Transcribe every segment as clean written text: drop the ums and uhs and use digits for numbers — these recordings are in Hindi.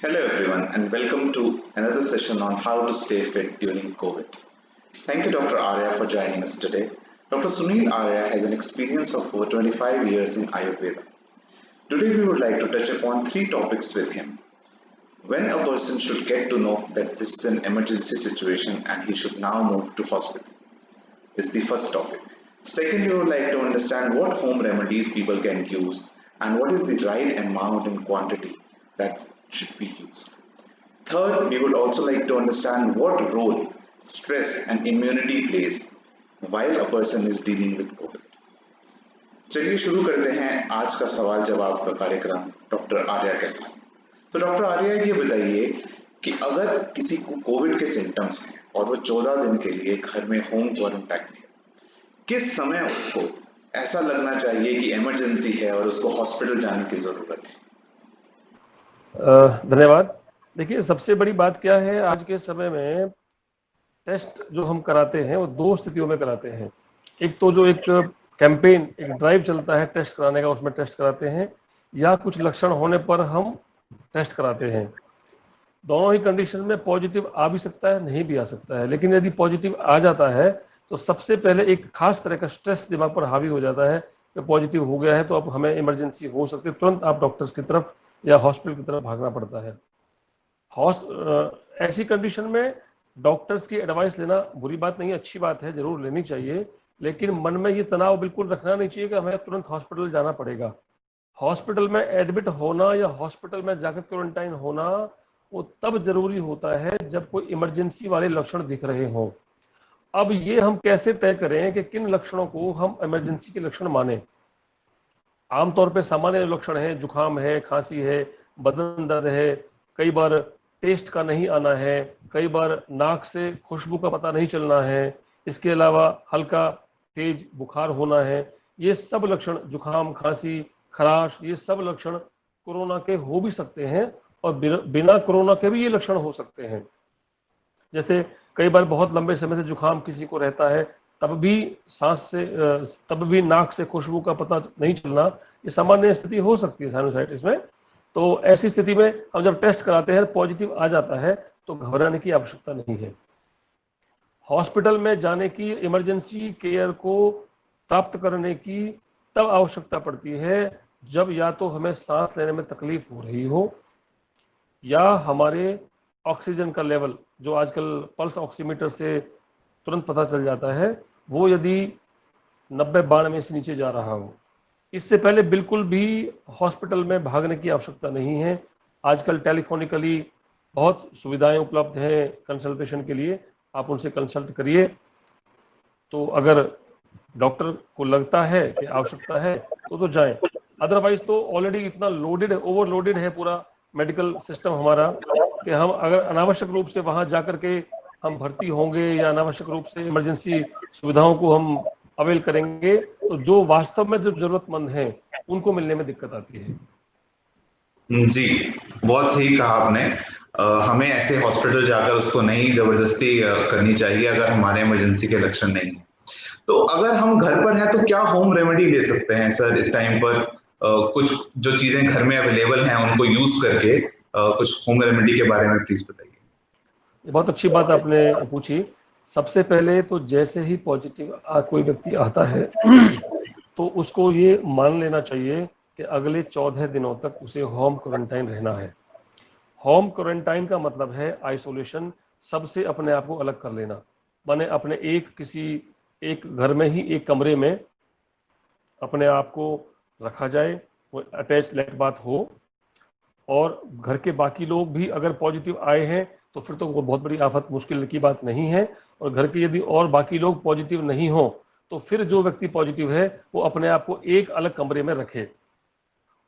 Hello everyone and welcome to another session on how to stay fit during COVID. Thank you Dr. Arya for joining us today. Dr. Sunil Arya has an experience of over 25 years in Ayurveda. Today we would like to touch upon three topics with him. When a person should get to know that this is an emergency situation and he should now move to hospital is the first topic. Second, we would like to understand what home remedies people can use and what is the right amount and quantity that should be used. Third, we would also like to understand what role stress and immunity plays while a person is dealing with COVID. चलिए शुरू करते हैं आज का सवाल जवाब का कार्यक्रम डॉक्टर आर्या के साथ। तो डॉक्टर आर्या ये बताइए कि अगर किसी को कोविड के सिम्टम्स हैं और वो 14 दिन के लिए घर में होम क्वारंटाइन है, किस समय उसको ऐसा लगना चाहिए कि इमरजेंसी है और उसको हॉस्पिटल जाने की जरूरत है? धन्यवाद। देखिए, सबसे बड़ी बात क्या है, आज के समय में टेस्ट जो हम कराते हैं वो दो स्थितियों में कराते हैं। एक तो जो एक कैंपेन, एक ड्राइव चलता है टेस्ट कराने का, उसमें टेस्ट कराते हैं, या कुछ लक्षण होने पर हम टेस्ट कराते हैं। दोनों ही कंडीशन में पॉजिटिव आ भी सकता है, नहीं भी आ सकता है। लेकिन यदि पॉजिटिव आ जाता है तो सबसे पहले एक खास तरह का स्ट्रेस दिमाग पर हावी हो जाता है कि पॉजिटिव हो गया है तो अब हमें इमरजेंसी हो सकती है, तुरंत आप डॉक्टर्स की तरफ या हॉस्पिटल की तरफ भागना पड़ता है। ऐसी कंडीशन में डॉक्टर्स की एडवाइस लेना बुरी बात नहीं है, अच्छी बात है, जरूर लेनी चाहिए। लेकिन मन में ये तनाव बिल्कुल रखना नहीं चाहिए कि हमें तुरंत हॉस्पिटल जाना पड़ेगा। हॉस्पिटल में एडमिट होना या हॉस्पिटल में जाकर क्वारंटाइन होना वो तब जरूरी होता है जब कोई इमरजेंसी वाले लक्षण दिख रहे हों। अब ये हम कैसे तय करें कि किन लक्षणों को हम इमरजेंसी के लक्षण माने? आमतौर पे सामान्य लक्षण है, जुकाम है, खांसी है, बदन दर्द है, कई बार टेस्ट का नहीं आना है, कई बार नाक से खुशबू का पता नहीं चलना है, इसके अलावा हल्का तेज बुखार होना है। ये सब लक्षण, जुकाम, खांसी, खराश, ये सब लक्षण कोरोना के हो भी सकते हैं और बिना कोरोना के भी ये लक्षण हो सकते हैं। जैसे कई बार बहुत लंबे समय से जुकाम किसी को रहता है, तब भी नाक से खुशबू का पता नहीं चलना, ये सामान्य स्थिति हो सकती है साइनोसाइटिस में। तो ऐसी स्थिति में हम जब टेस्ट कराते हैं पॉजिटिव आ जाता है तो घबराने की आवश्यकता नहीं है। हॉस्पिटल में जाने की, इमरजेंसी केयर को प्राप्त करने की तब आवश्यकता पड़ती है जब या तो हमें सांस लेने में तकलीफ हो रही हो या हमारे ऑक्सीजन का लेवल, जो आजकल पल्स ऑक्सीमीटर से तुरंत पता चल जाता है, वो यदि 90-92 से नीचे जा रहा हो। इससे पहले बिल्कुल भी हॉस्पिटल में भागने की आवश्यकता नहीं है। आजकल टेलीफोनिकली बहुत सुविधाएं उपलब्ध हैं कंसल्टेशन के लिए, आप उनसे कंसल्ट करिए। तो अगर डॉक्टर को लगता है कि आवश्यकता है तो जाएं, अदरवाइज तो ऑलरेडी इतना लोडेड है, ओवरलोडेड है पूरा मेडिकल सिस्टम हमारा कि हम अगर अनावश्यक रूप से वहां जाकर के हम भर्ती होंगे या अनावश्यक रूप से इमरजेंसी सुविधाओं को हम अवेल करेंगे तो जो वास्तव में जो जरूरतमंद हैं उनको मिलने में दिक्कत आती है। जी, बहुत सही कहा आपने। हमें ऐसे हॉस्पिटल जाकर उसको नहीं जबरदस्ती करनी चाहिए अगर हमारे इमरजेंसी के लक्षण नहीं है। तो अगर हम घर पर हैं तो क्या होम रेमेडी ले सकते हैं सर इस टाइम पर? कुछ जो चीजें घर में अवेलेबल हैं उनको यूज करके कुछ होम रेमेडी के बारे में प्लीज बताइए। बहुत अच्छी बात आपने पूछी। सबसे पहले तो जैसे ही पॉजिटिव कोई व्यक्ति आता है तो उसको ये मान लेना चाहिए कि अगले 14 दिनों तक उसे होम क्वारंटाइन रहना है। होम क्वारंटाइन का मतलब है आइसोलेशन, सबसे अपने आप को अलग कर लेना। माने अपने एक घर में ही एक कमरे में अपने आप को रखा जाए, वो अटैच लेट बात हो, और घर के बाकी लोग भी अगर पॉजिटिव आए हैं तो फिर तो वो बहुत बड़ी आफत, मुश्किल की बात नहीं है। और घर के यदि और बाकी लोग पॉजिटिव नहीं हो तो फिर जो व्यक्ति पॉजिटिव है वो अपने आप को एक अलग कमरे में रखे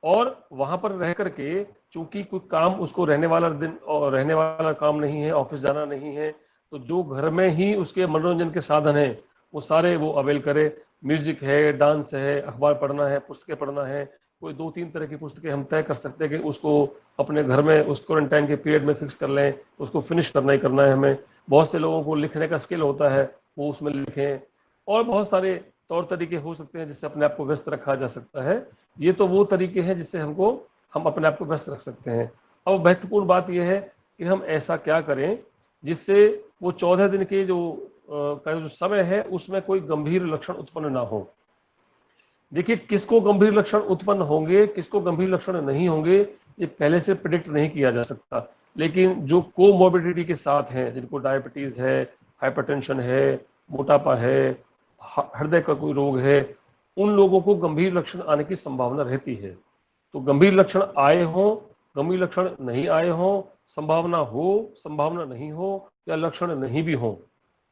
और वहां पर रह करके, चूंकि कोई काम उसको रहने वाला काम नहीं है, ऑफिस जाना नहीं है, तो जो घर में ही उसके मनोरंजन के साधन हैं वो सारे वो अवेल करे। म्यूजिक है, डांस है, अखबार पढ़ना है, पुस्तकें पढ़ना है, कोई 2-3 तरह की पुस्तकें हम तय कर सकते हैं कि उसको अपने घर में उस क्वारंटाइन के पीरियड में फिक्स कर लें, उसको फिनिश करना ही करना है हमें। बहुत से लोगों को लिखने का स्किल होता है, वो उसमें लिखें, और बहुत सारे तौर तरीके हो सकते हैं जिससे अपने आप को व्यस्त रखा जा सकता है। ये तो वो तरीके हैं जिससे हम अपने आप को व्यस्त रख सकते हैं। अब महत्वपूर्ण बात यह है कि हम ऐसा क्या करें जिससे वो 14 दिन के का जो समय है उसमें कोई गंभीर लक्षण उत्पन्न ना हो। देखिए, किसको गंभीर लक्षण उत्पन्न होंगे, किसको गंभीर लक्षण नहीं होंगे, ये पहले से प्रिडिक्ट नहीं किया जा सकता। लेकिन जो कोमोर्बिडिटी के साथ हैं, जिनको डायबिटीज है, हाइपरटेंशन है, मोटापा है, हृदय का कोई रोग है, उन लोगों को गंभीर लक्षण आने की संभावना रहती है। तो गंभीर लक्षण आए हों, गंभीर लक्षण नहीं आए हों, संभावना नहीं हो या लक्षण नहीं भी हो,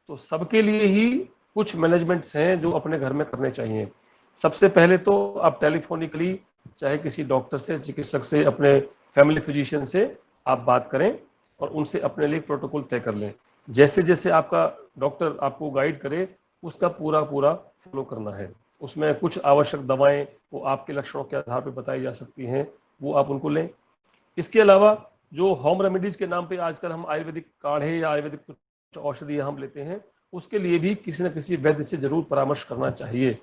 तो सबके लिए ही कुछ मैनेजमेंट्स हैं जो अपने घर में करने चाहिए। सबसे पहले तो आप टेलीफोनिकली चाहे किसी डॉक्टर से, चिकित्सक से, अपने फैमिली फिजिशियन से आप बात करें और उनसे अपने लिए प्रोटोकॉल तय कर लें। जैसे जैसे आपका डॉक्टर आपको गाइड करे उसका पूरा फॉलो करना है। उसमें कुछ आवश्यक दवाएं वो आपके लक्षणों के आधार पर बताई जा सकती हैं, वो आप उनको लें। इसके अलावा जो होम रेमेडीज के नाम पे आजकल हम आयुर्वेदिक काढ़े या आयुर्वेदिक कुछ औषधियां हम लेते हैं, उसके लिए भी किसी न किसी वैद्य से जरूर परामर्श करना चाहिए।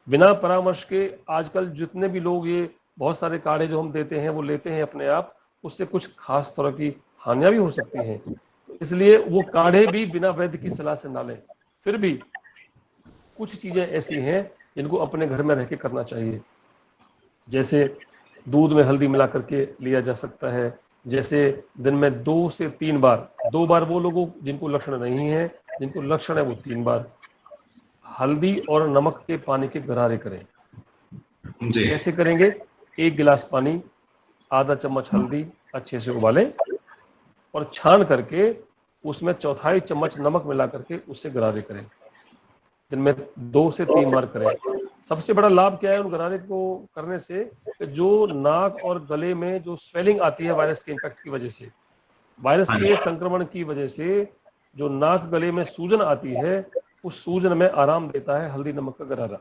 बिना परामर्श के आजकल जितने भी लोग ये बहुत सारे काढ़े जो हम देते हैं वो लेते हैं अपने आप, उससे कुछ खास तरह की हानियां भी हो सकती हैं। तो इसलिए वो काढ़े भी बिना वैद्य की सलाह से ना लें। फिर भी कुछ चीजें ऐसी हैं जिनको अपने घर में रह के करना चाहिए। जैसे दूध में हल्दी मिला करके लिया जा सकता है। जैसे दिन में 2 से 3 बार, 2 बार वो लोगों जिनको लक्षण नहीं है, जिनको लक्षण है वो 3 बार हल्दी और नमक के पानी के गरारे करें। जी। कैसे करेंगे? 1 गिलास पानी, आधा चम्मच हल्दी अच्छे से उबालें और छान करके उसमें 1/4 चम्मच नमक मिला करके उससे गरारे करें। दिन में 2 से 3 बार करें। सबसे बड़ा लाभ क्या है उन गरारे को करने से? जो नाक और गले में जो स्वेलिंग आती है वायरस के इम्पैक्ट की वजह से, वायरस के संक्रमण की वजह से जो नाक गले में सूजन आती है, उस सूजन में आराम देता है हल्दी नमक का गरारा।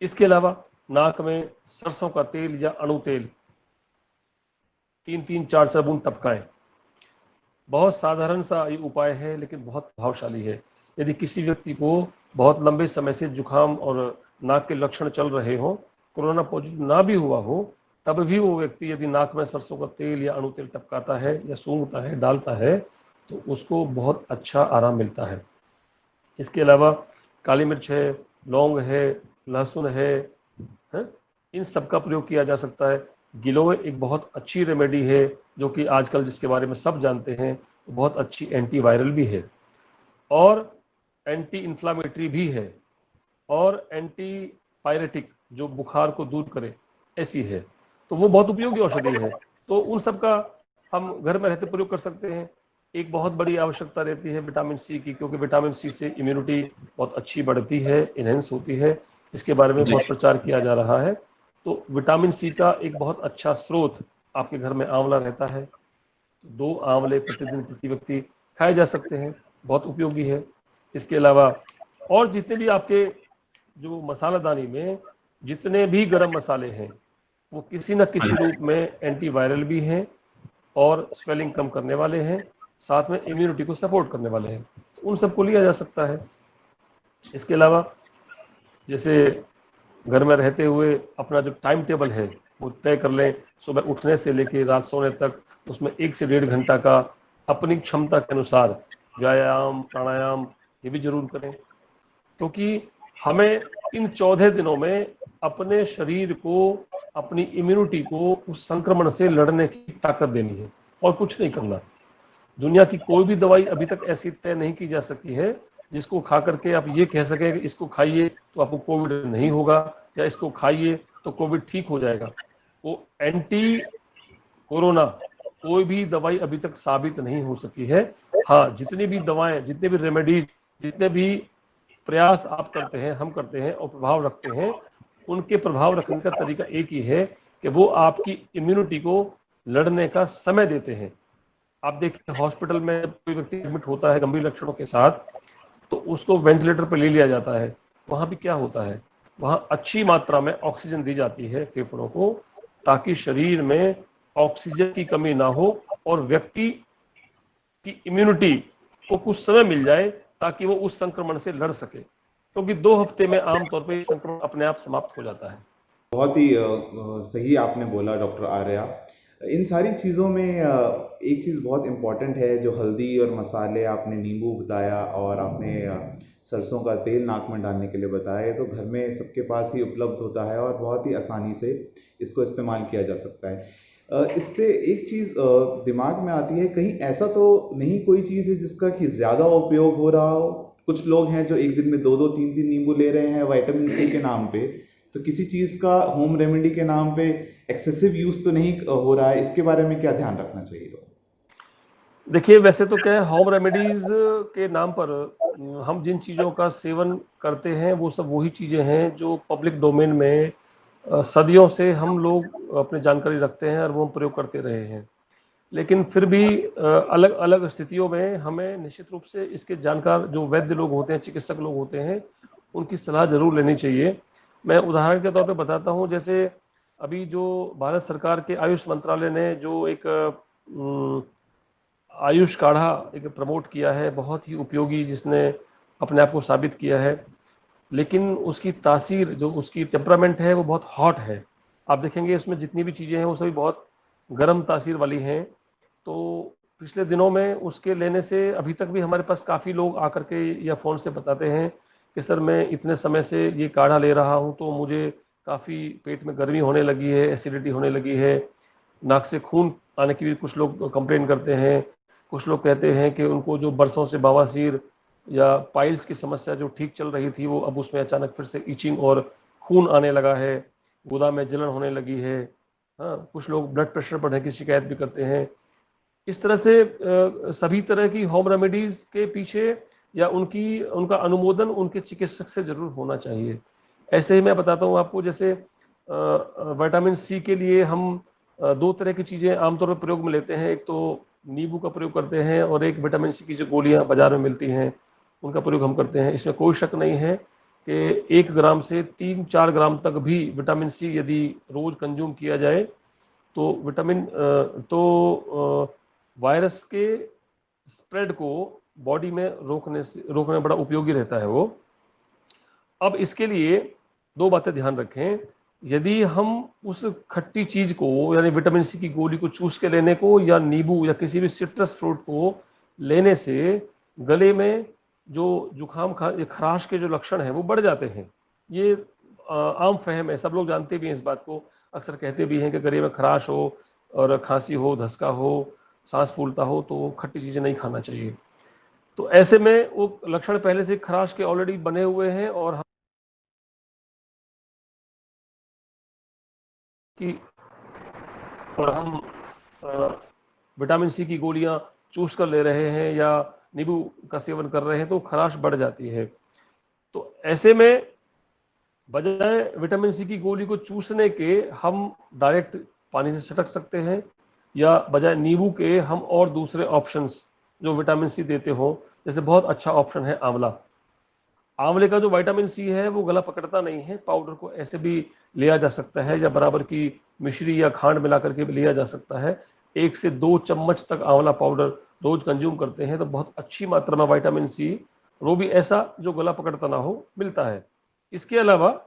इसके अलावा नाक में सरसों का तेल या अणु तेल 3-3, 4-4 बूंद टपकाएं। बहुत साधारण सा ये उपाय है लेकिन बहुत प्रभावशाली है। यदि किसी व्यक्ति को बहुत लंबे समय से जुकाम और नाक के लक्षण चल रहे हो, कोरोना पॉजिटिव ना भी हुआ हो, तब भी वो व्यक्ति यदि नाक में सरसों का तेल या अणु तेल टपकाता है या सूंघता है, डालता है, तो उसको बहुत अच्छा आराम मिलता है। इसके अलावा काली मिर्च है, लौंग है, लहसुन है, इन सब का प्रयोग किया जा सकता है। गिलोय एक बहुत अच्छी रेमेडी है जो कि आजकल जिसके बारे में सब जानते हैं, बहुत अच्छी एंटीवायरल भी है और एंटी इन्फ्लामेटरी भी है और एंटी पायरेटिक जो बुखार को दूर करे ऐसी है। तो वो बहुत उपयोगी औषधि है। तो उन सब का हम घर में रहते प्रयोग कर सकते हैं। एक बहुत बड़ी आवश्यकता रहती है विटामिन सी की, क्योंकि विटामिन सी से इम्यूनिटी बहुत अच्छी बढ़ती है, इनहेंस होती है। इसके बारे में बहुत प्रचार किया जा रहा है। तो विटामिन सी का एक बहुत अच्छा स्रोत आपके घर में आंवला रहता है। 2 आंवले प्रतिदिन प्रति व्यक्ति खाए जा सकते हैं, बहुत उपयोगी है। इसके अलावा और जितने भी आपके जो मसालादानी में जितने भी गरम मसाले हैं, वो किसी न किसी रूप में एंटीवायरल भी हैं और स्वेलिंग कम करने वाले हैं, साथ में इम्यूनिटी को सपोर्ट करने वाले हैं। तो उन सबको लिया जा सकता है। इसके अलावा जैसे घर में रहते हुए अपना जो टाइम टेबल है वो तय कर लें। सुबह उठने से लेकर रात सोने तक उसमें 1 से 1.5 घंटा का अपनी क्षमता के अनुसार व्यायाम, प्राणायाम ये भी जरूर करें, क्योंकि हमें इन 14 दिनों में अपने शरीर को, अपनी इम्यूनिटी को उस संक्रमण से लड़ने की ताकत देनी है और कुछ नहीं करना। दुनिया की कोई भी दवाई अभी तक ऐसी तय नहीं की जा सकी है जिसको खा करके आप ये कह सकें कि इसको खाइए तो आपको कोविड नहीं होगा या इसको खाइए तो कोविड ठीक हो जाएगा। वो एंटी कोरोना कोई भी दवाई अभी तक साबित नहीं हो सकी है। हाँ, जितनी भी दवाएं, जितने भी रेमेडीज, जितने भी प्रयास आप करते हैं, हम करते हैं और प्रभाव रखते हैं, उनके प्रभाव रखने का तरीका एक ही है कि वो आपकी इम्यूनिटी को लड़ने का समय देते हैं। आप देखिए, हॉस्पिटल में कोई व्यक्ति एडमिट होता है गंभीर लक्षणों के साथ, तो उसको वेंटिलेटर पर ले लिया जाता है। वहां भी क्या होता है, वहां अच्छी मात्रा में ऑक्सीजन दी जाती है फेफड़ों को, ताकि शरीर में ऑक्सीजन की कमी ना हो और व्यक्ति की इम्यूनिटी को कुछ समय मिल जाए ताकि वो उस संक्रमण से लड़ सके, क्योंकि 2 हफ्ते में आमतौर पर संक्रमण अपने आप समाप्त हो जाता है। बहुत ही सही आपने बोला डॉक्टर आर्या। इन सारी चीज़ों में एक चीज़ बहुत इम्पॉर्टेंट है, जो हल्दी और मसाले आपने नींबू बताया और आपने सरसों का तेल नाक में डालने के लिए बताया, ये तो घर में सबके पास ही उपलब्ध होता है और बहुत ही आसानी से इसको इस्तेमाल किया जा सकता है। इससे एक चीज़ दिमाग में आती है, कहीं ऐसा तो नहीं कोई चीज़ है जिसका कि ज़्यादा उपयोग हो रहा हो? कुछ लोग हैं जो एक दिन में 2-2 3-3 नींबू ले रहे हैं विटामिन सी के नाम पे, तो किसी चीज़ का होम रेमेडी के नाम पे एक्सेसिव यूज़ तो नहीं हो रहा है? इसके बारे में क्या ध्यान रखना चाहिए? देखिए, वैसे तो क्या है, होम रेमेडीज के नाम पर हम जिन चीज़ों का सेवन करते हैं वो सब वही चीज़ें हैं जो पब्लिक डोमेन में सदियों से हम लोग अपनी जानकारी रखते हैं और वो हम प्रयोग करते रहे हैं। लेकिन फिर भी अलग अलग स्थितियों में हमें निश्चित रूप से इसके जानकार जो वैद्य लोग होते हैं, चिकित्सक लोग होते हैं, उनकी सलाह जरूर लेनी चाहिए। मैं उदाहरण के तौर पे बताता हूँ, जैसे अभी जो भारत सरकार के आयुष मंत्रालय ने जो एक आयुष काढ़ा एक प्रमोट किया है, बहुत ही उपयोगी, जिसने अपने आप को साबित किया है, लेकिन उसकी तासीर, जो उसकी टेम्परामेंट है, वो बहुत हॉट है। आप देखेंगे इसमें जितनी भी चीज़ें हैं वो सभी बहुत गर्म तासीर वाली हैं। तो पिछले दिनों में उसके लेने से अभी तक भी हमारे पास काफ़ी लोग आकर के या फ़ोन से बताते हैं कि सर मैं इतने समय से ये काढ़ा ले रहा हूँ तो मुझे काफ़ी पेट में गर्मी होने लगी है, एसिडिटी होने लगी है, नाक से खून आने की भी कुछ लोग कंप्लेन करते हैं। कुछ लोग कहते हैं कि उनको जो बरसों से बवासीर या पाइल्स की समस्या जो ठीक चल रही थी, वो अब उसमें अचानक फिर से इचिंग और खून आने लगा है, गुदा में जलन होने लगी है। हाँ, कुछ लोग ब्लड प्रेशर बढ़ने की शिकायत भी करते हैं। इस तरह से सभी तरह की होम रेमेडीज के पीछे या उनका अनुमोदन उनके चिकित्सक से जरूर होना चाहिए। ऐसे ही मैं बताता हूँ आपको, जैसे विटामिन सी के लिए हम दो तरह की चीज़ें आमतौर पर प्रयोग में लेते हैं। एक तो नींबू का प्रयोग करते हैं और एक विटामिन सी की जो गोलियां बाजार में मिलती हैं उनका प्रयोग हम करते हैं। इसमें कोई शक नहीं है कि 1 ग्राम से 3-4 ग्राम तक भी विटामिन सी यदि रोज कंज्यूम किया जाए तो वायरस के स्प्रेड को बॉडी में रोकने में बड़ा उपयोगी रहता है वो। अब इसके लिए दो बातें ध्यान रखें। यदि हम उस खट्टी चीज को यानी विटामिन सी की गोली को चूस के लेने को या नींबू या किसी भी सिट्रस फ्रूट को लेने से गले में जो जुकाम खराश के जो लक्षण हैं वो बढ़ जाते हैं। ये आम फहम है, सब लोग जानते भी हैं इस बात को, अक्सर कहते भी हैं कि गले में खराश हो और खांसी हो, धसका हो, सांस फूलता हो तो खट्टी चीजें नहीं खाना चाहिए। तो ऐसे में वो लक्षण पहले से खराश के ऑलरेडी बने हुए हैं और हम विटामिन सी की गोलियां चूस कर ले रहे हैं या नींबू का सेवन कर रहे हैं तो खराश बढ़ जाती है। तो ऐसे में बजाय विटामिन सी की गोली को चूसने के हम डायरेक्ट पानी से छटक सकते हैं, या बजाय नींबू के हम और दूसरे ऑप्शंस जो विटामिन सी देते हो, जैसे बहुत अच्छा ऑप्शन है आंवला। आंवले का जो विटामिन सी है वो गला पकड़ता नहीं है, पाउडर को ऐसे भी लिया जा सकता है या बराबर की मिश्री या खांड मिला करके भी लिया जा सकता है। 1 से 2 चम्मच तक आंवला पाउडर रोज कंज्यूम करते हैं तो बहुत अच्छी मात्रा में विटामिन सी, वो भी ऐसा जो गला पकड़ता ना हो, मिलता है। इसके अलावा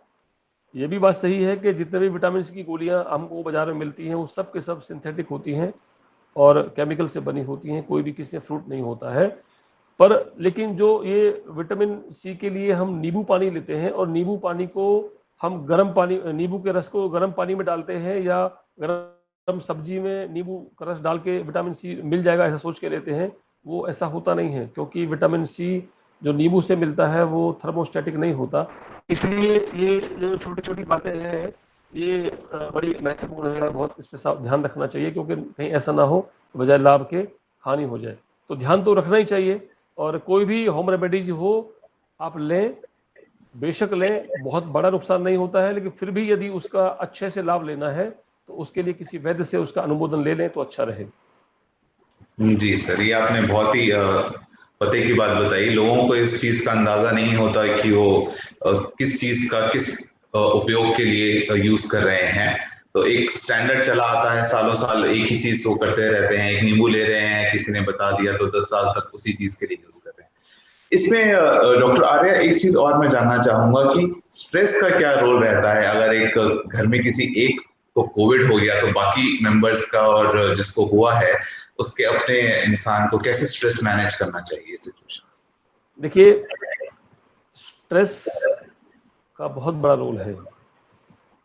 ये भी बात सही है कि जितने भी विटामिन सी की गोलियां हमको बाजार में मिलती हैं वो सब के सब सिंथेटिक होती हैं और केमिकल से बनी होती हैं, कोई भी किसी फ्रूट नहीं होता है। पर लेकिन जो ये विटामिन सी के लिए हम नींबू पानी लेते हैं और नींबू पानी को हम गर्म पानी, नींबू के रस को गर्म पानी में डालते हैं या गर्म सब्जी में नींबू का रस डाल के विटामिन सी मिल जाएगा ऐसा सोच के लेते हैं, वो ऐसा होता नहीं है, क्योंकि विटामिन सी जो नींबू से मिलता है वो थर्मोस्टेटिक नहीं होता। इसलिए ये जो छोटी छोटी बातें हैं ये बड़ी महत्वपूर्ण है, बहुत इस पर ध्यान रखना चाहिए, क्योंकि कहीं ऐसा ना हो बजाय लाभ के हानि हो जाए। तो ध्यान तो रखना ही चाहिए। और कोई भी होम रेमेडीज हो आप लें, बेशक लें, बहुत बड़ा नुकसान नहीं होता है, लेकिन फिर भी यदि उसका अच्छे से लाभ लेना है तो उसके लिए किसी वैद्य से उसका अनुमोदन ले लें तो अच्छा रहे। जी सर, ये आपने बहुत ही पते की बात बताई। लोगों को इस चीज का अंदाजा नहीं होता कि वो किस चीज का किस उपयोग के लिए यूज कर रहे हैं। तो एक स्टैंडर्ड चला आता है, सालों साल एक ही चीज वो करते रहते हैं। एक नींबू ले रहे हैं, किसी ने बता दिया तो 10 साल तक उसी चीज के लिए यूज कर रहे हैं। इसमें डॉक्टर आर्य, एक चीज और मैं जानना चाहूंगा कि स्ट्रेस का क्या रोल रहता है अगर एक घर में किसी एक को कोविड हो गया तो बाकी मेंबर्स का और जिसको हुआ है उसके अपने इंसान को कैसे स्ट्रेस मैनेज करना चाहिए सिचुएशन? देखिए, स्ट्रेस का बहुत बड़ा रोल है।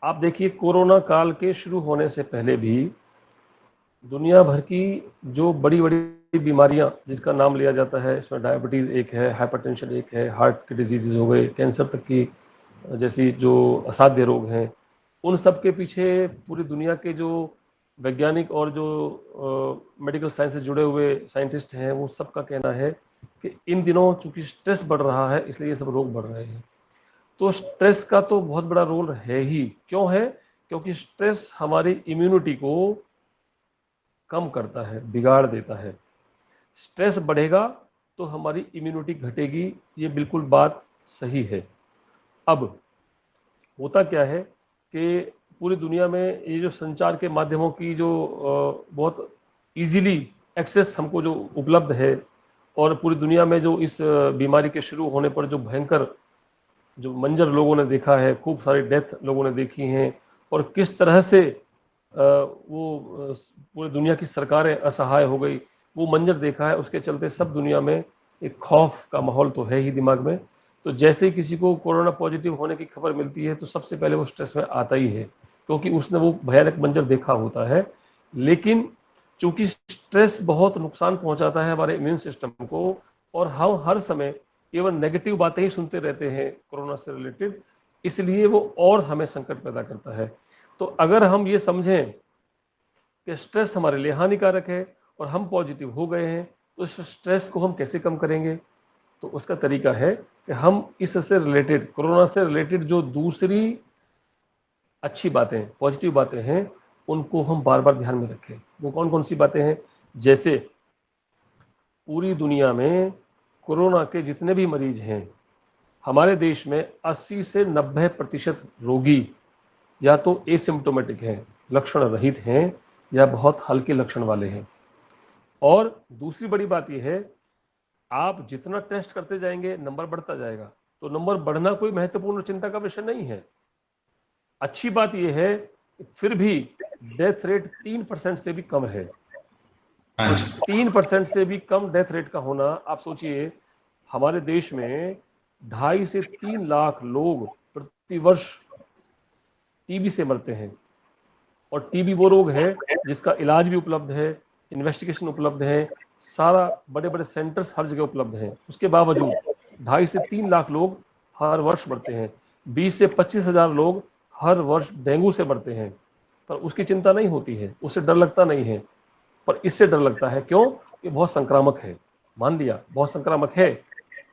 आप देखिए, कोरोना काल के शुरू होने से पहले भी दुनिया भर की जो बड़ी बड़ी बीमारियां जिसका नाम लिया जाता है, इसमें डायबिटीज़ एक है, हाइपरटेंशन एक है, हार्ट के डिजीज़ हो गए, कैंसर तक की जैसी जो असाध्य रोग हैं, उन सब के पीछे पूरी दुनिया के जो वैज्ञानिक और जो मेडिकल साइंस से जुड़े हुए साइंटिस्ट हैं, वो सबका कहना है कि इन दिनों चूंकि स्ट्रेस बढ़ रहा है, इसलिए ये सब रोग बढ़ रहे हैं। तो स्ट्रेस का तो बहुत बड़ा रोल है ही। क्यों है? क्योंकि स्ट्रेस हमारी इम्यूनिटी को कम करता है, बिगाड़ देता है। स्ट्रेस बढ़ेगा तो हमारी इम्यूनिटी घटेगी, ये बिल्कुल बात सही है। अब होता क्या है कि पूरी दुनिया में ये जो संचार के माध्यमों की जो बहुत इजीली एक्सेस हमको जो उपलब्ध है, और पूरी दुनिया में जो इस बीमारी के शुरू होने पर जो भयंकर जो मंजर लोगों ने देखा है, खूब सारी डेथ लोगों ने देखी हैं, और किस तरह से वो पूरी दुनिया की सरकारें असहाय हो गई, वो मंजर देखा है। उसके चलते सब दुनिया में एक खौफ का माहौल तो है ही दिमाग में। तो जैसे ही किसी को कोरोना पॉजिटिव होने की खबर मिलती है तो सबसे पहले वो स्ट्रेस में आता ही है, क्योंकि उसने वो भयानक मंजर देखा होता है। लेकिन चूंकि स्ट्रेस बहुत नुकसान पहुंचाता है हमारे इम्यून सिस्टम को, और हम हर समय केवल नेगेटिव बातें ही सुनते रहते हैं कोरोना से रिलेटेड, इसलिए वो और हमें संकट पैदा करता है। तो अगर हम ये समझें कि स्ट्रेस हमारे लिए हानिकारक है और हम पॉजिटिव हो गए हैं, तो इस स्ट्रेस को हम कैसे कम करेंगे? तो उसका तरीका है कि हम इससे रिलेटेड, कोरोना से रिलेटेड जो दूसरी अच्छी बातें, पॉजिटिव बातें हैं, उनको हम बार बार ध्यान में रखें। वो कौन कौन सी बातें हैं? जैसे पूरी दुनिया में कोरोना के जितने भी मरीज हैं, हमारे देश में 80 से 90% रोगी या तो एसिम्प्टोमेटिक हैं, लक्षण रहित हैं, या बहुत हल्के लक्षण वाले हैं। और दूसरी बड़ी बात यह है, आप जितना टेस्ट करते जाएंगे नंबर बढ़ता जाएगा। तो नंबर बढ़ना कोई महत्वपूर्ण चिंता का विषय नहीं है। अच्छी बात यह है कि फिर भी डेथ रेट 3% से भी कम है। 3% से भी कम डेथ रेट का होना, आप सोचिए, हमारे देश में 2.5 से 3 लाख लोग प्रति वर्ष टीबी से मरते हैं। और टीबी वो रोग है जिसका इलाज भी उपलब्ध है, इन्वेस्टिगेशन उपलब्ध है, सारा बड़े बड़े सेंटर्स हर जगह उपलब्ध हैं। उसके बावजूद 2.5 से 3 लाख लोग हर वर्ष मरते हैं। 20 से 25 हजार लोग हर वर्ष डेंगू से मरते हैं, पर उसकी चिंता नहीं होती है, उससे डर लगता नहीं है। पर इससे डर लगता है, क्यों? ये बहुत संक्रामक है। मान लिया बहुत संक्रामक है,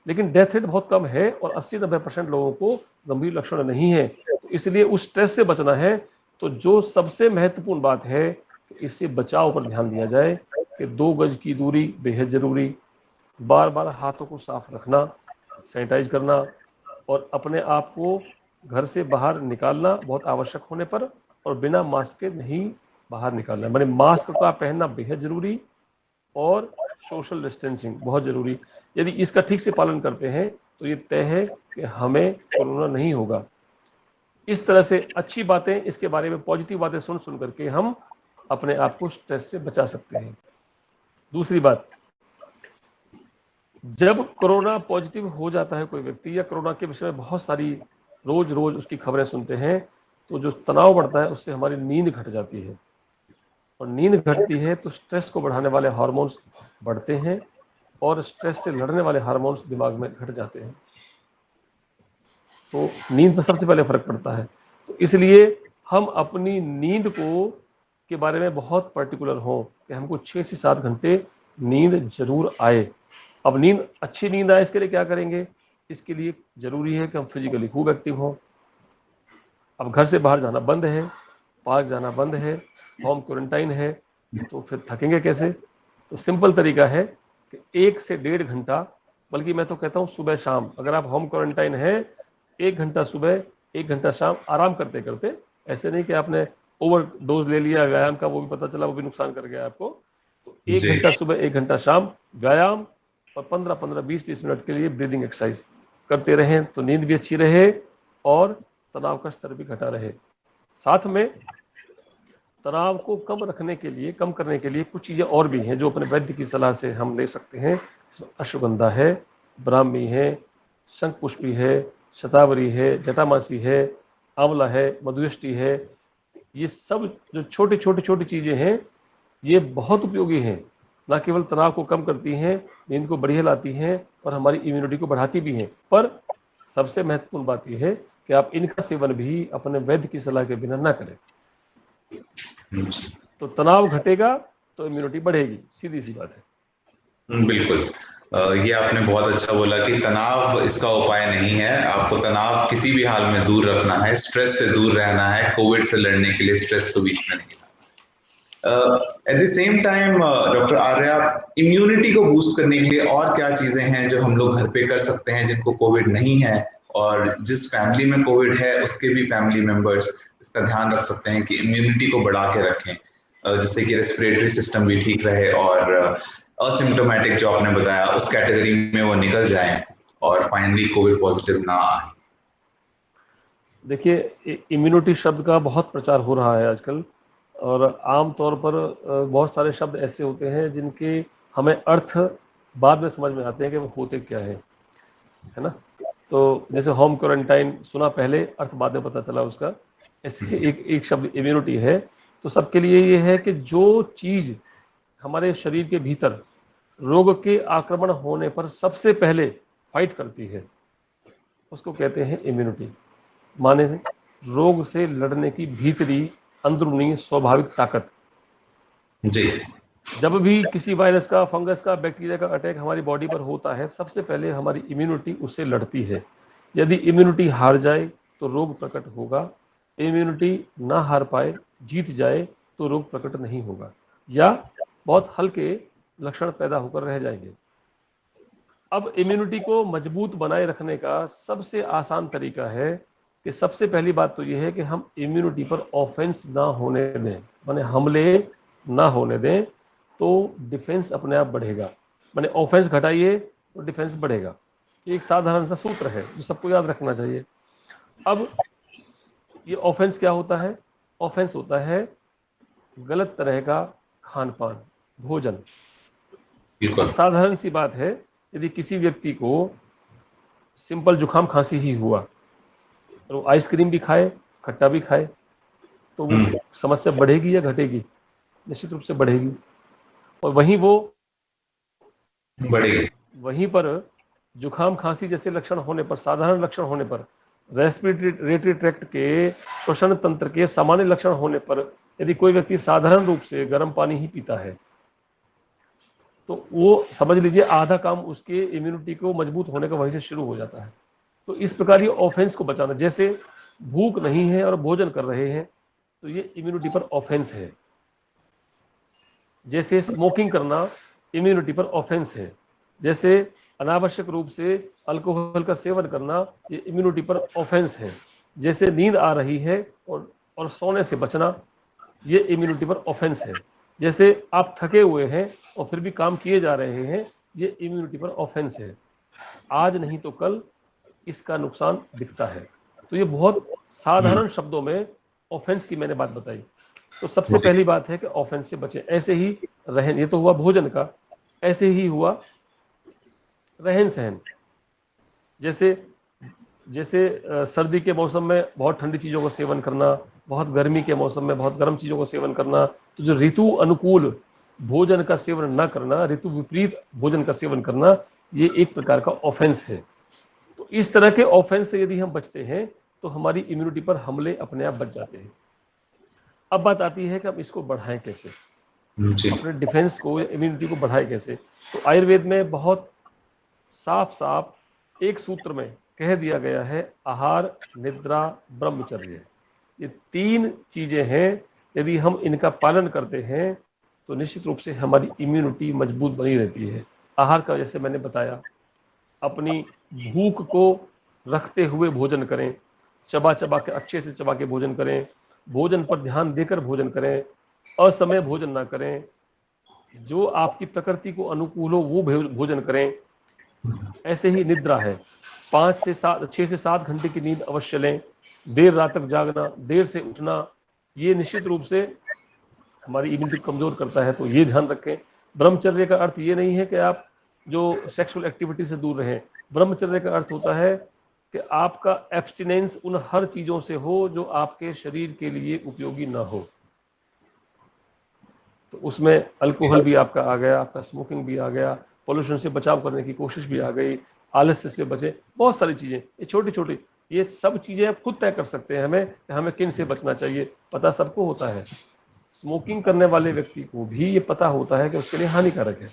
लेकिन डेथ रेट बहुत कम है और 80-90% लोगों को गंभीर लक्षण नहीं है। तो इसलिए उस स्ट्रेस से बचना है। तो जो सबसे महत्वपूर्ण बात है कि इससे बचाव पर ध्यान दिया जाए कि 2 गज की दूरी बेहद जरूरी, बार बार हाथों को साफ रखना, सैनिटाइज करना, और अपने आप को घर से बाहर निकालना बहुत आवश्यक होने पर, और बिना मास्क के नहीं बाहर निकालना। मैंने मास्क का पहनना बेहद जरूरी, और सोशल डिस्टेंसिंग बहुत जरूरी। यदि इसका ठीक से पालन करते हैं तो ये तय है कि हमें कोरोना नहीं होगा। इस तरह से अच्छी बातें, इसके बारे में पॉजिटिव बातें सुन सुन करके हम अपने आप को स्ट्रेस से बचा सकते हैं। दूसरी बात, जब कोरोना पॉजिटिव हो जाता है कोई व्यक्ति, या कोरोना के विषय में बहुत सारी रोज रोज उसकी खबरें सुनते हैं, तो जो तनाव बढ़ता है उससे हमारी नींद घट जाती है, और नींद घटती है तो स्ट्रेस को बढ़ाने वाले हार्मोन्स बढ़ते हैं, और स्ट्रेस से लड़ने वाले हार्मोन्स दिमाग में घट जाते हैं। तो नींद पर सबसे पहले फर्क पड़ता है। तो इसलिए हम अपनी नींद को के बारे में बहुत पर्टिकुलर हों कि हमको 6 से 7 घंटे नींद जरूर आए। अब नींद, अच्छी नींद आए, इसके लिए क्या करेंगे? इसके लिए जरूरी है कि हम फिजिकली खूब एक्टिव हों। अब घर से बाहर जाना बंद है, पार्क जाना बंद है, होम क्वारंटाइन है, तो फिर थकेंगे कैसे? तो सिंपल तरीका है कि 1 से 1.5 घंटा, बल्कि मैं तो कहता हूँ सुबह शाम, अगर आप होम क्वारंटाइन है, 1 घंटा सुबह 1 घंटा शाम आराम करते करते, ऐसे नहीं कि आपने ओवर डोज ले लिया व्यायाम का, वो भी पता चला वो भी नुकसान कर गया आपको। तो 1 घंटा सुबह 1 घंटा शाम व्यायाम, और 15-15, 20-20 मिनट के लिए ब्रीदिंग एक्सरसाइज करते रहें, तो नींद भी अच्छी रहे और तनाव का स्तर भी घटा रहे। साथ में तनाव को कम रखने के लिए, कम करने के लिए कुछ चीज़ें और भी हैं जो अपने वैद्य की सलाह से हम ले सकते हैं। अश्वगंधा है, ब्राह्मी है, शंखपुष्पी है, शतावरी है, जटामासी है, आंवला है, मधुयष्टि है। ये सब जो छोटी चीज़ें हैं, ये बहुत उपयोगी हैं। ना केवल तनाव को कम करती हैं, नींद को बढ़िया लाती हैं और हमारी इम्यूनिटी को बढ़ाती भी हैं। पर सबसे महत्वपूर्ण बात यह है कि आप इनका सेवन भी अपने वैद्य की सलाह के बिना ना करें। तो तनाव घटेगा तो इम्यूनिटी बढ़ेगी, सीधी सी बात है। बिल्कुल। ये आपने बहुत अच्छा बोला कि तनाव इसका उपाय नहीं है। आपको तनाव किसी भी हाल में दूर रखना है, स्ट्रेस से दूर रहना है, कोविड से लड़ने के लिए स्ट्रेस को बीच में नहीं लाना। At the same time doctor Arya, immunity को बूस्ट करने के लिए और क्या चीजें हैं जो हम लोग घर पे कर सकते हैं जिनको कोविड नहीं है, और जिस फैमिली में कोविड है उसके भी फैमिली मेंबर्स इसका ध्यान रख सकते हैं कि इम्यूनिटी को बढ़ा के रखें, जिससे कि रेस्पिरेटरी सिस्टम भी ठीक रहे और असिम्प्टोमेटिक जो आपने बताया उस कैटेगरी में वो निकल जाएं और फाइनली कोविड पॉजिटिव ना आए। देखिए, इम्यूनिटी शब्द का बहुत प्रचार हो रहा है आजकल, और आम तौर पर बहुत सारे शब्द ऐसे होते हैं जिनके हमें अर्थ बाद में समझ में आते हैं कि वो होते क्या है ना। तो जैसे होम क्वारंटाइन सुना पहले, अर्थ बाद में पता चला उसका। ऐसे एक शब्द इम्यूनिटी है। तो सबके लिए ये है कि जो चीज़ हमारे शरीर के भीतर रोग के आक्रमण होने पर सबसे पहले फाइट करती है, उसको कहते हैं इम्यूनिटी। माने रोग से लड़ने की भीतरी अंदरूनी स्वाभाविक ताकत। जी। जब भी किसी वायरस का, फंगस का, बैक्टीरिया का अटैक हमारी बॉडी पर होता है, सबसे पहले हमारी इम्यूनिटी उससे लड़ती है। यदि इम्यूनिटी हार जाए तो रोग प्रकट होगा, इम्यूनिटी ना हार पाए, जीत जाए तो रोग प्रकट नहीं होगा, या बहुत हल्के लक्षण पैदा होकर रह जाएंगे। अब इम्यूनिटी को मजबूत बनाए रखने का सबसे आसान तरीका है कि सबसे पहली बात तो यह है कि हम इम्यूनिटी पर ऑफेंस ना होने दें, माने हमले ना होने दें, तो डिफेंस अपने आप बढ़ेगा। माने ऑफेंस घटाइए तो डिफेंस बढ़ेगा। एक साधारण सा सूत्र है जो सबको याद रखना चाहिए। अब ये ऑफेंस क्या होता है? ऑफेंस होता है गलत तरह का खान पान, भोजन। अब साधारण सी बात है, यदि किसी व्यक्ति को सिंपल जुकाम खांसी ही हुआ और वो आइसक्रीम भी खाए, खट्टा भी खाए, तो वो समस्या बढ़ेगी या घटेगी? निश्चित रूप से बढ़ेगी। और वहीं पर जुकाम खांसी जैसे लक्षण होने पर, साधारण लक्षण होने पर, रेस्पिरेटरी ट्रैक्ट के, श्वसन तंत्र के सामान्य लक्षण होने पर यदि कोई व्यक्ति साधारण रूप से गर्म पानी ही पीता है, तो वो समझ लीजिए आधा काम उसके इम्यूनिटी को मजबूत होने का वहीं से शुरू हो जाता है। तो इस प्रकार ये ऑफेंस को बचाना, जैसे भूख नहीं है और भोजन कर रहे हैं तो ये इम्यूनिटी पर ऑफेंस है। जैसे स्मोकिंग करना इम्यूनिटी पर ऑफेंस है। जैसे अनावश्यक रूप से अल्कोहल का सेवन करना, ये इम्यूनिटी पर ऑफेंस है। जैसे नींद आ रही है और सोने से बचना, ये इम्यूनिटी पर ऑफेंस है। जैसे आप थके हुए हैं और फिर भी काम किए जा रहे हैं, ये इम्यूनिटी पर ऑफेंस है। आज नहीं तो कल इसका नुकसान दिखता है। तो ये बहुत साधारण शब्दों में ऑफेंस की मैंने बात बताई। तो सबसे पहली बात है कि ऑफेंस से बचें। ऐसे ही रहन, ये तो हुआ भोजन का, ऐसे ही हुआ रहन सहन। जैसे सर्दी के मौसम में बहुत ठंडी चीज़ों का सेवन करना, बहुत गर्मी के मौसम में बहुत गर्म चीज़ों का सेवन करना, तो जो ऋतु अनुकूल भोजन का सेवन न करना, ऋतु विपरीत भोजन का सेवन करना, ये एक प्रकार का ऑफेंस है। तो इस तरह के ऑफेंस से यदि हम बचते हैं तो हमारी इम्यूनिटी पर हमले अपने आप बच जाते हैं। अब बात आती है कि हम इसको बढ़ाएं कैसे, अपने डिफेंस को, इम्यूनिटी को बढ़ाएं कैसे। तो आयुर्वेद में बहुत साफ एक सूत्र में कह दिया गया है, आहार, निद्रा, ब्रह्मचर्य। ये 3 चीजें हैं, यदि हम इनका पालन करते हैं तो निश्चित रूप से हमारी इम्यूनिटी मजबूत बनी रहती है। आहार का जैसे मैंने बताया, अपनी भूख को रखते हुए भोजन करें, चबा के, अच्छे से चबा के भोजन करें, भोजन पर ध्यान देकर भोजन करें, असमय भोजन ना करें, जो आपकी प्रकृति को अनुकूल हो वो भोजन करें। ऐसे ही निद्रा है, 6 से 7 घंटे की नींद अवश्य लें। देर रात तक जागना, देर से उठना, ये निश्चित रूप से हमारी इम्यूनिटी कमजोर करता है, तो ये ध्यान रखें। ब्रह्मचर्य का अर्थ ये नहीं है कि आप जो सेक्सुअल एक्टिविटी से दूर रहें। ब्रह्मचर्य का अर्थ होता है कि आपका एब्स्टिनेंस उन हर चीजों से हो जो आपके शरीर के लिए उपयोगी ना हो। तो उसमें अल्कोहल भी आपका आ गया, आपका स्मोकिंग भी आ गया, पोल्यूशन से बचाव करने की कोशिश भी आ गई, आलस्य से बचे, बहुत सारी चीजें, ये छोटी छोटी, ये सब चीजें आप खुद तय कर सकते हैं हमें किन से बचना चाहिए। पता सबको होता है, स्मोकिंग करने वाले व्यक्ति को भी ये पता होता है कि उसके लिए हानिकारक है।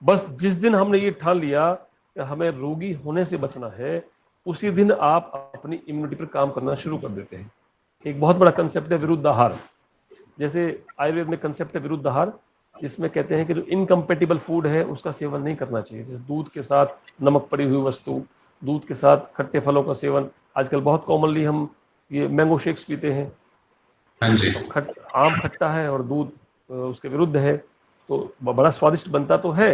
बस जिस दिन हमने ये ठान लिया कि हमें रोगी होने से बचना है, उसी दिन आप अपनी इम्यूनिटी पर काम करना शुरू कर देते हैं। एक बहुत बड़ा कंसेप्ट है विरुद्ध आहार। जैसे आयुर्वेद में कंसेप्ट है विरुद्ध आहार, जिसमें कहते हैं कि जो इनकम्पेटिबल फूड है उसका सेवन नहीं करना चाहिए। जैसे दूध के साथ नमक पड़ी हुई वस्तु, दूध के साथ खट्टे फलों का सेवन। आजकल बहुत कॉमनली हम ये मैंगो शेक्स पीते हैं, हाँ जी, आम खट्टा है और दूध उसके विरुद्ध है, तो बड़ा स्वादिष्ट बनता तो है,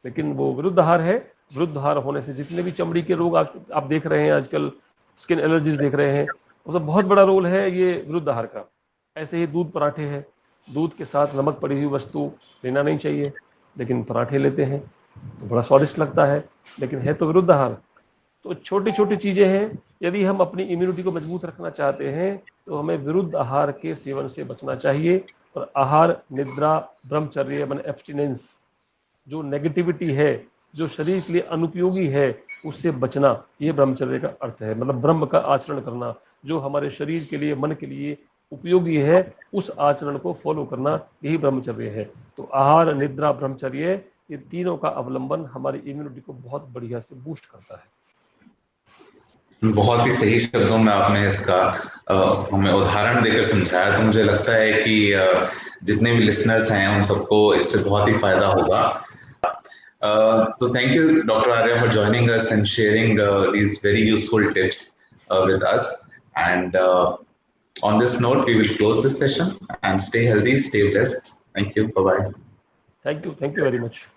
लेकिन वो विरुद्ध आहार है। विरुद्ध आहार होने से जितने भी चमड़ी के रोग आप देख रहे हैं आजकल, स्किन एलर्जीज देख रहे हैं, उसका बहुत बड़ा रोल है ये विरुद्ध आहार का। ऐसे ही दूध पराठे है, दूध के साथ नमक पड़ी हुई वस्तु लेना नहीं चाहिए, लेकिन पराठे लेते हैं तो बड़ा स्वादिष्ट लगता है, लेकिन है तो विरुद्ध आहार। तो छोटी छोटी चीजें हैं। यदि हम अपनी इम्यूनिटी को मजबूत रखना चाहते हैं तो हमें विरुद्ध आहार के सेवन से बचना चाहिए। और आहार, निद्रा, ब्रह्मचर्य माने एब्स्टिनेंस, जो नेगेटिविटी है, जो शरीर के लिए अनुपयोगी है, उससे बचना, ये ब्रह्मचर्य का अर्थ है। मतलब ब्रह्म का आचरण करना, जो हमारे शरीर के लिए, मन के लिए उपयोगी है, उस आचरण को फॉलो करना, यही ब्रह्मचर्य है। तो आहार, निद्रा, ब्रह्मचर्य, ये तीनों का अवलंबन हमारी इम्यूनिटी को बहुत बढ़िया से बूस्ट करता है। बहुत ही सही शब्दों में आपने इसका हमें उदाहरण देकर समझाया। तो मुझे लगता है कि जितने भी लिसनर्स हैं उन सबको इससे बहुत ही फायदा होगा। So thank you, Dr. Arya, for joining us and sharing these very useful tips with us. And on this note, we will close this session and stay healthy, stay blessed. Thank you. Bye-bye. Thank you very much.